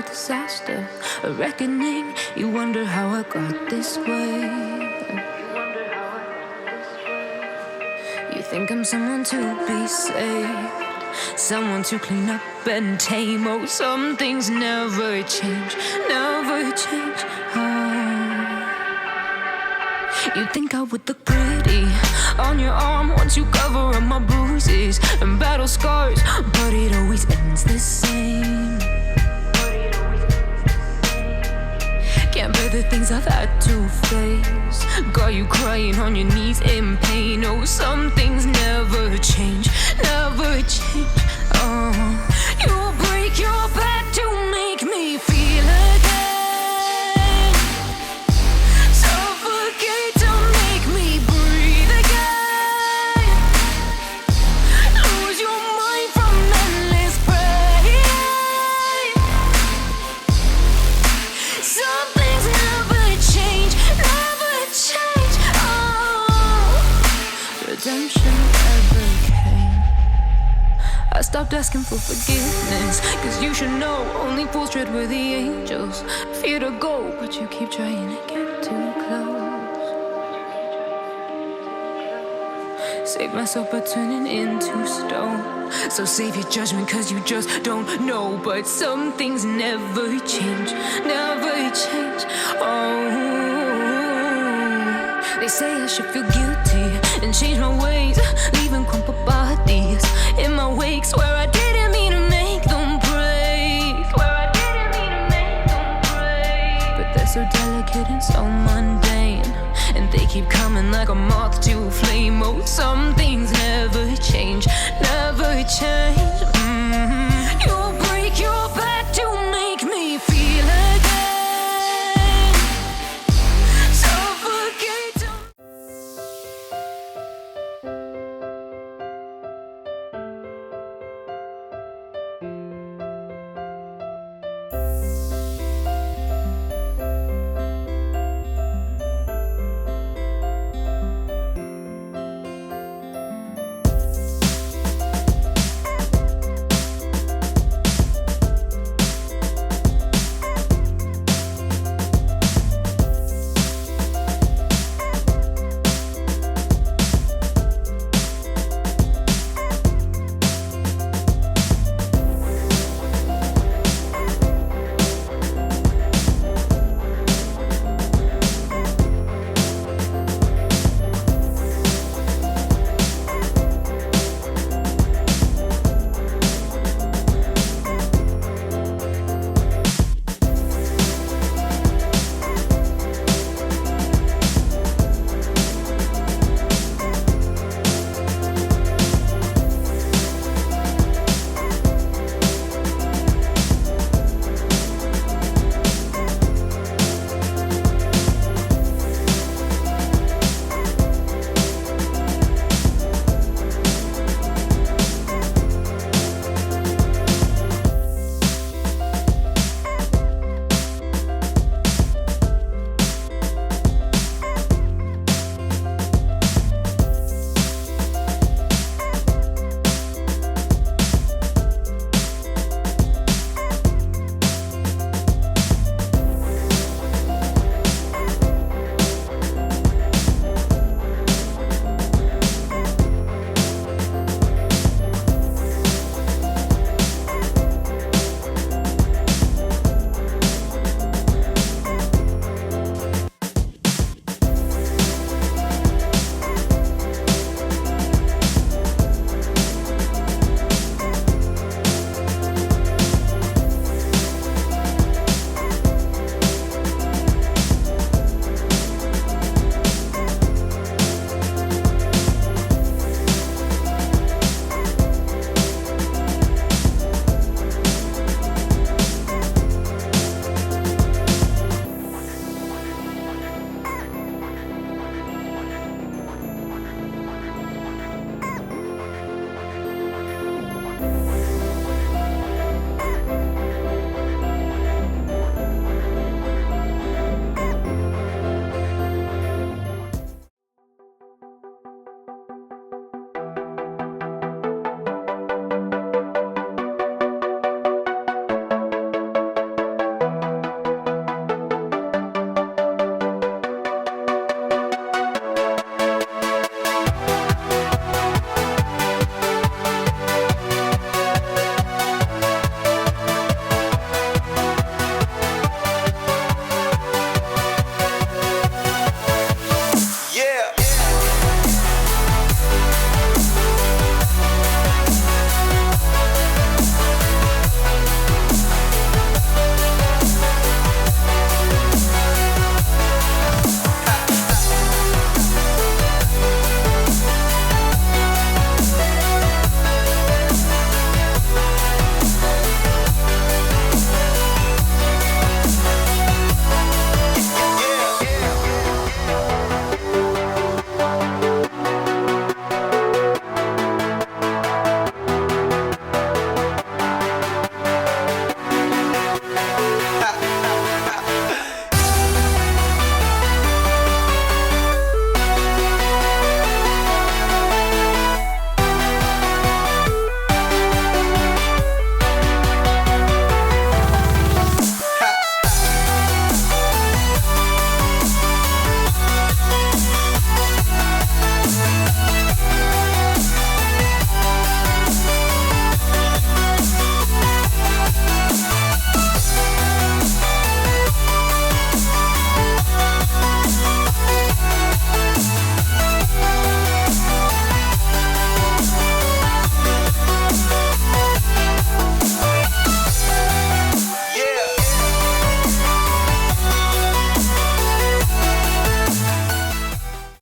Disaster, a reckoning. You wonder how I got this way. You think I'm someone to be saved, someone to clean up and tame. Oh, some things never change, never change. Oh. You think I would look pretty on your arm once you cover up my bruises and battle scars, but it always ends the same. Can't bear the things I've had to face. Got you crying on your knees in pain. Oh, some things never change, never change. Oh, you'll break your back to make me feel again. Suffocate to make me breathe again. Lose your mind from endless pain. Redemption never came. I stopped asking for forgiveness, cause you should know only fools tread where the angels fear to go, but you keep trying to get too close. Save myself by turning into stone. So save your judgment cause you just don't know. But some things never change, never change. Oh, they say I should feel guilty and change my ways, leaving crumpled bodies in my wake. Swear I didn't mean to make them break. Swear I didn't mean to make them break. But they're so delicate and so mundane, and they keep coming like a moth to a flame. Oh, some things never change, never change.